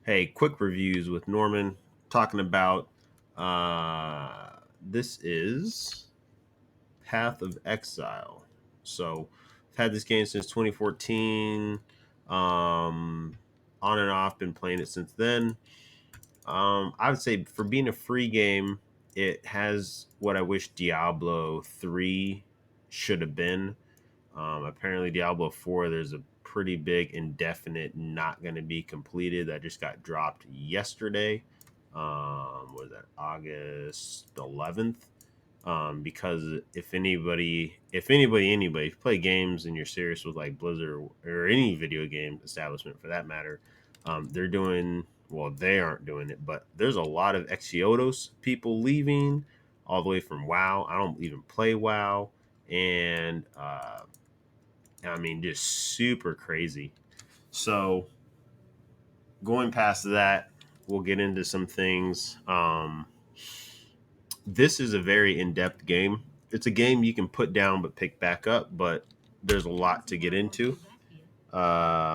Hey, quick reviews with Norman talking about this is Path of Exile. So I've had this game since 2014. Um, on and off, been playing it since then. I would say for being a free game, it has what I wish Diablo 3 should have been. Apparently, Diablo 4, there's a pretty big indefinite not going to be completed that just got dropped yesterday. Was that August 11th? Because if you play games and you're serious with like Blizzard or any video game establishment for that matter, they're doing well. They aren't doing it, but there's a lot of Exiodos people leaving all the way from WoW. I don't even play WoW, and I mean, just super crazy. So going past that, we'll get into some things. This is a very in-depth game. It's a game you can put down but pick back up, but there's a lot to get into. Uh,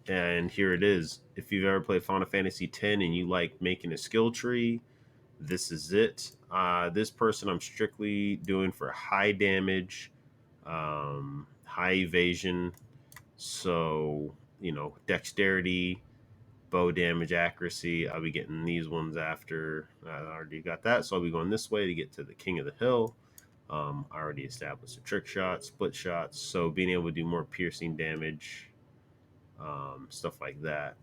and here it is. If you've ever played Final Fantasy X and you like making a skill tree, this is it. This person I'm strictly doing for high damage, high evasion. So, dexterity, bow damage, accuracy. I'll be getting these ones after I already got that. So I'll be going this way to get to the King of the Hill. I already established a trick shot, split shots. So being able to do more piercing damage, stuff like that.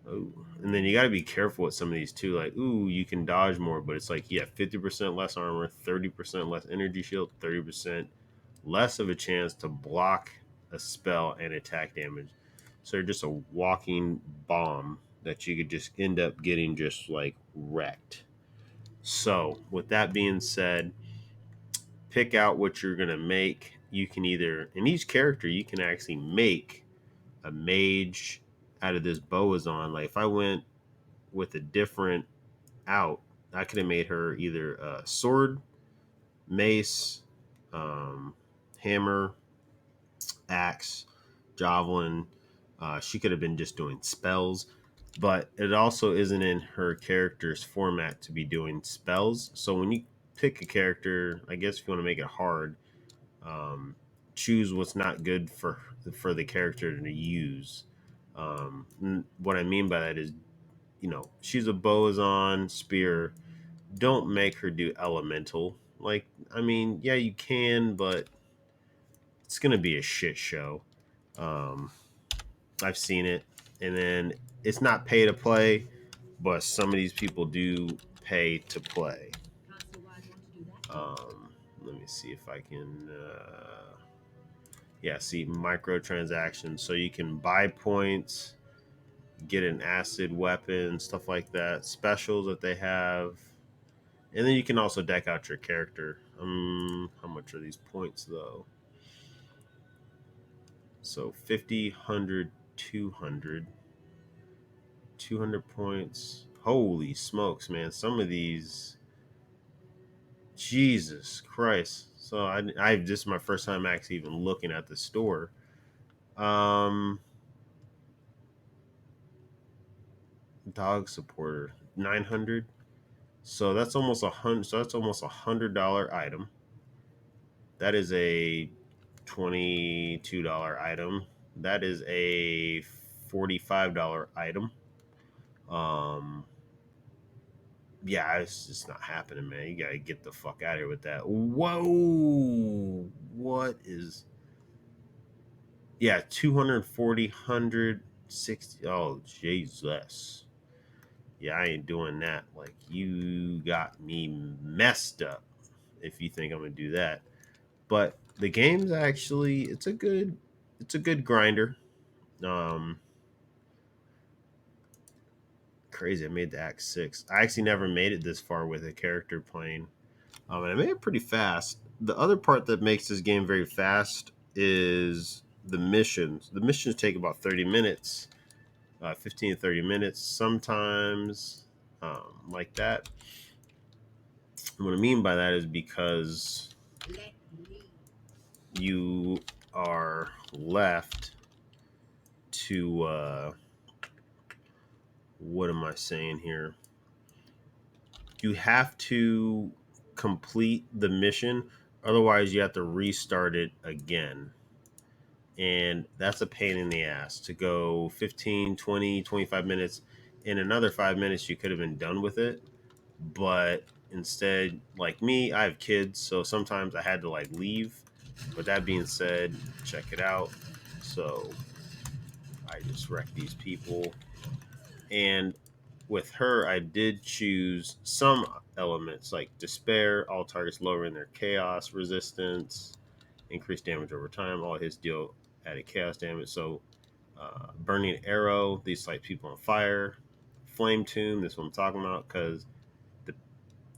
Oh, and then you got to be careful with some of these too. Like, ooh, you can dodge more, but it's like, yeah, 50% less armor, 30% less energy shield, 30% less of a chance to block a spell and attack damage. So you're just a walking bomb that you could just end up getting just like wrecked. So, with that being said, pick out what you're going to make. You can either, in each character, you can actually make a mage out of this Boazon. Like, if I went with a different out, I could have made her either a sword, mace, um, hammer, axe, javelin. She could have been just doing spells, but it also isn't in her character's format to be doing spells. So when you pick a character, I guess if you want to make it hard, um, choose what's not good for the character to use. What I mean by that is, she's a boazon spear. Don't make her do elemental. Like, I mean, yeah, you can, but it's gonna be a shit show. Um, I've seen it, and then it's not pay to play, but some of these people do pay to play. Let me see if I can. Yeah, see microtransactions, so you can buy points, get an acid weapon, stuff like that. Specials that they have, and then you can also deck out your character. How much are these points though? So 50, 100, 200. 200 points. Holy smokes, man. Some of these, Jesus Christ. So I this is my first time actually even looking at the store. Um, Dog supporter 900. So that's almost $100. So that's almost $100 item. That is a $22 item. That is a $45 item. Um, yeah, it's just not happening, man. You gotta get the fuck out of here with that. Whoa, what is? Yeah, 240, 160. Oh, Jesus. Yeah, I ain't doing that. Like, you got me messed up if you think I'm gonna do that. But the game's actually, it's a good grinder. Um, Crazy. I made the Act 6. I actually never made it this far with a character playing. And I made it pretty fast. The other part that makes this game very fast is the missions. The missions take about 30 minutes, 15 to 30 minutes, sometimes like that. And what I mean by that is because you are left to what am I saying here? You have to complete the mission, otherwise you have to restart it again. And that's a pain in the ass to go 15, 20, 25 minutes. In another 5 minutes, you could have been done with it. But instead, like me, I have kids, so sometimes I had to like leave. But that being said, check it out. So I just wrecked these people. And with her, I did choose some elements like despair, all targets lowering their chaos resistance, increased damage over time, all hits deal added chaos damage. So burning arrow, these light people on fire. Flame tomb, this is what I'm talking about, because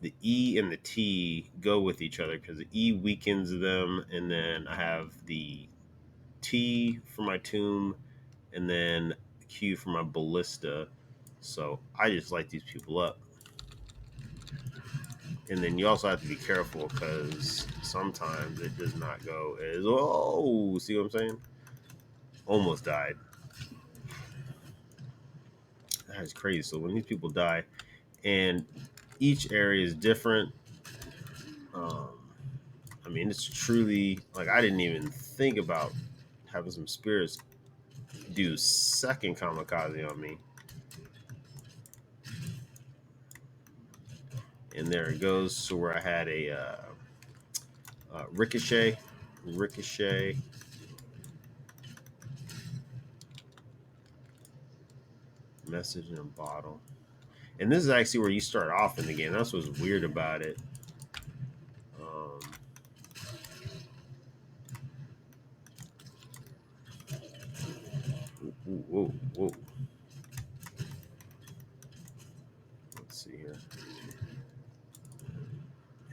the E and the T go with each other because the E weakens them, and then I have the T for my tomb, and then Q for my ballista. So I just light these people up. And then you also have to be careful because sometimes it does not go as see what I'm saying? Almost died. That is crazy. So when these people die, and each area is different. Um, I mean, it's truly like I didn't even think about having some spirits do second kamikaze on me. And there it goes to where I had a ricochet, message in a bottle. And this is actually where you start off in the game. That's what's weird about it. Um, whoa, whoa. Let's see here.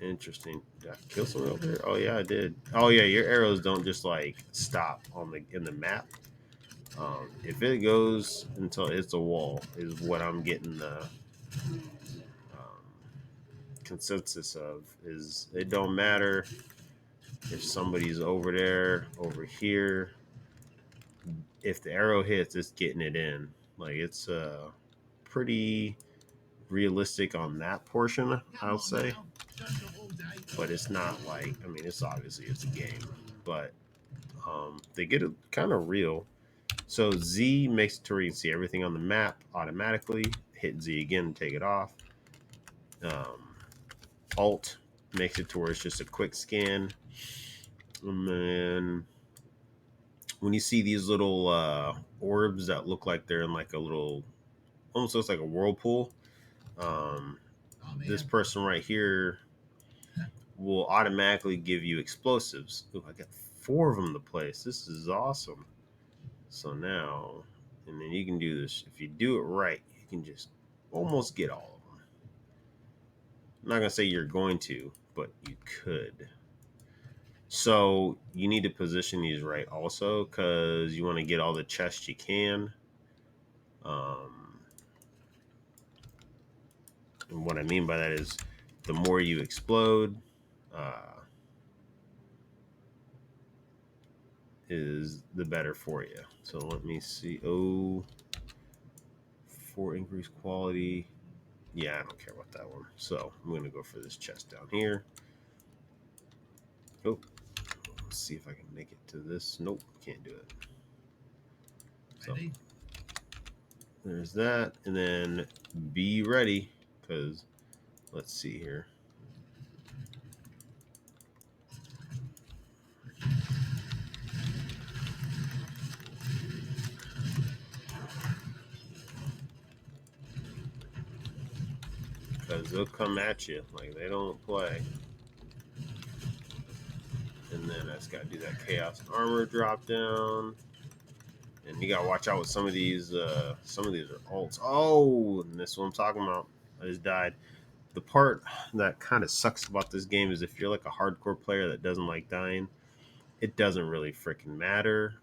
Interesting. Did I kill someone over here? Oh yeah, I did. Oh yeah, your arrows don't just like stop on the in the map. If it goes until it's a wall, is what I'm getting the consensus of. Is it don't matter if somebody's over there, over here. If the arrow hits, it's getting it in. Like it's pretty realistic on that portion, I'll say. But it's not like I mean, it's obviously it's a game, but they get it kind of real. So Z makes it to where you can see everything on the map automatically. Hit Z again, take it off. Alt makes it to where it's just a quick scan. And then when you see these little orbs that look like they're in like a little, almost looks like a whirlpool. This person right here will automatically give you explosives. Ooh, I got 4 of them to place. This is awesome. So now, and then you can do this. If you do it right, you can just almost get all of them. I'm not going to say you're going to, but you could. So you need to position these right also because you want to get all the chests you can. And what I mean by that is the more you explode, is the better for you. So let me see. Oh, for increased quality. Yeah, I don't care about that one. So I'm going to go for this chest down here. Oh, let's see if I can make it to this. Nope, can't do it. So there's that. And then be ready because let's see here. Because they'll come at you like they don't play. And then I just got to do that chaos armor drop down. And you got to watch out with some of these. Some of these are ults. Oh, and this is what I'm talking about. I just died. The part that kind of sucks about this game is if you're like a hardcore player that doesn't like dying, it doesn't really freaking matter.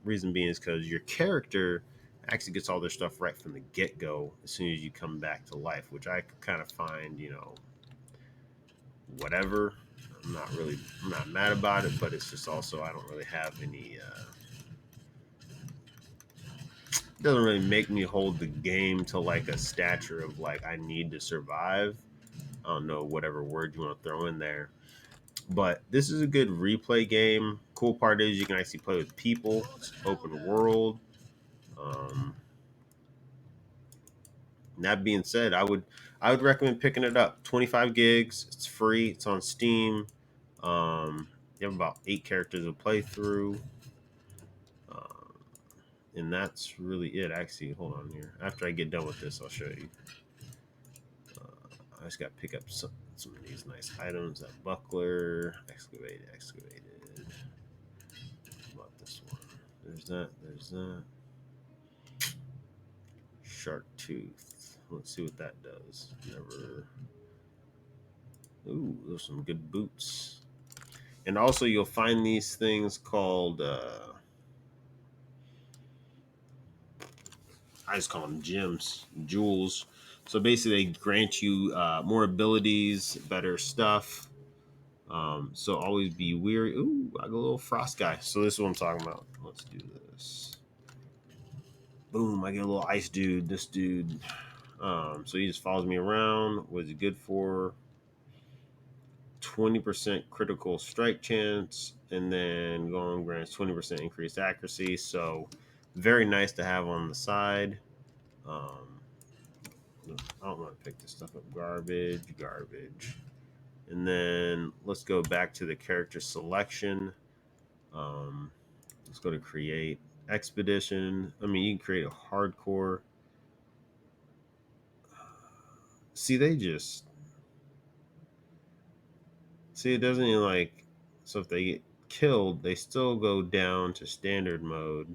Reason being is because your character actually gets all their stuff right from the get-go as soon as you come back to life, which I kind of find, whatever. I'm not mad about it, but it's just also I don't really have any doesn't really make me hold the game to like a stature of like I need to survive. I don't know whatever word you want to throw in there, but this is a good replay game. Cool part is you can actually play with people. It's open world. Um, that being said, I would recommend picking it up. 25 gigs. It's free. It's on Steam. You have about 8 characters to play through. Um, and that's really it. Actually, hold on here. After I get done with this, I'll show you. I just got to pick up some of these nice items. That buckler, excavated. How about this one? There's that. There's that. Shark tooth. Let's see what that does. Never. Ooh, those are some good boots. And also, you'll find these things called. I just call them gems, jewels. So basically, they grant you more abilities, better stuff. So always be weary. Ooh, I got a little frost guy. So this is what I'm talking about. Let's do this. Boom, I get a little ice dude. This dude. So he just follows me around. What is he good for? 20% critical strike chance, and then going grants 20% increased accuracy. So very nice to have on the side. Um, I don't want to pick this stuff up. Garbage. And then let's go back to the character selection. Um, let's go to create expedition. I mean, you can create a hardcore. See, they just see it doesn't even like. So if they get killed, they still go down to standard mode.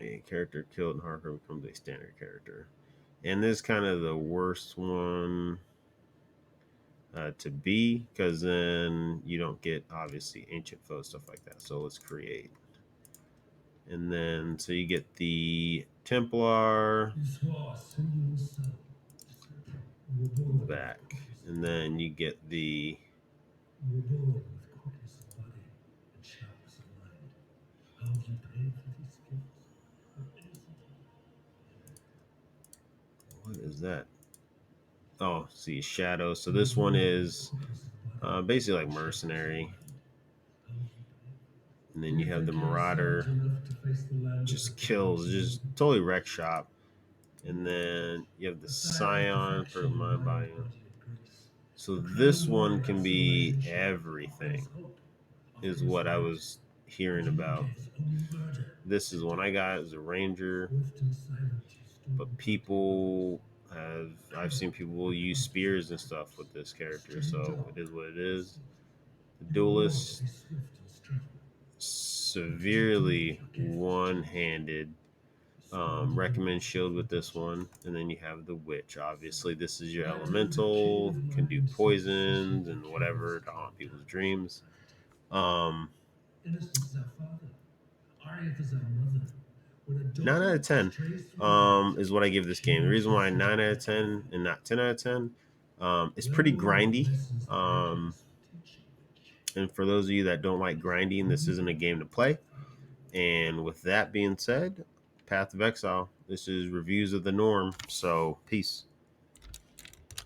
A character killed in hardcore becomes a standard character, and this is kind of the worst one to be because then you don't get obviously ancient foe stuff like that. So let's create. And then, so you get the Templar back. And then you get the. What is that? Oh, see, Shadow. So this one is basically like Mercenary. And then you have the Marauder. Just kills, just totally wreck shop. And then you have the Scion for mind body. So this one can be everything, is what I was hearing about. This is one I got as a ranger, but people have I've seen people use spears and stuff with this character, so it is what it is. The duelist severely one-handed. Recommend shield with this one, and then you have the witch. Obviously, this is your elemental, can do poisons and whatever to haunt people's dreams. Um, 9 out of 10 is what I give this game. The reason why 9 out of 10 and not 10 out of 10, it's pretty grindy. And for those of you that don't like grinding, this isn't a game to play. And with that being said, Path of Exile. This is reviews of the norm. So peace.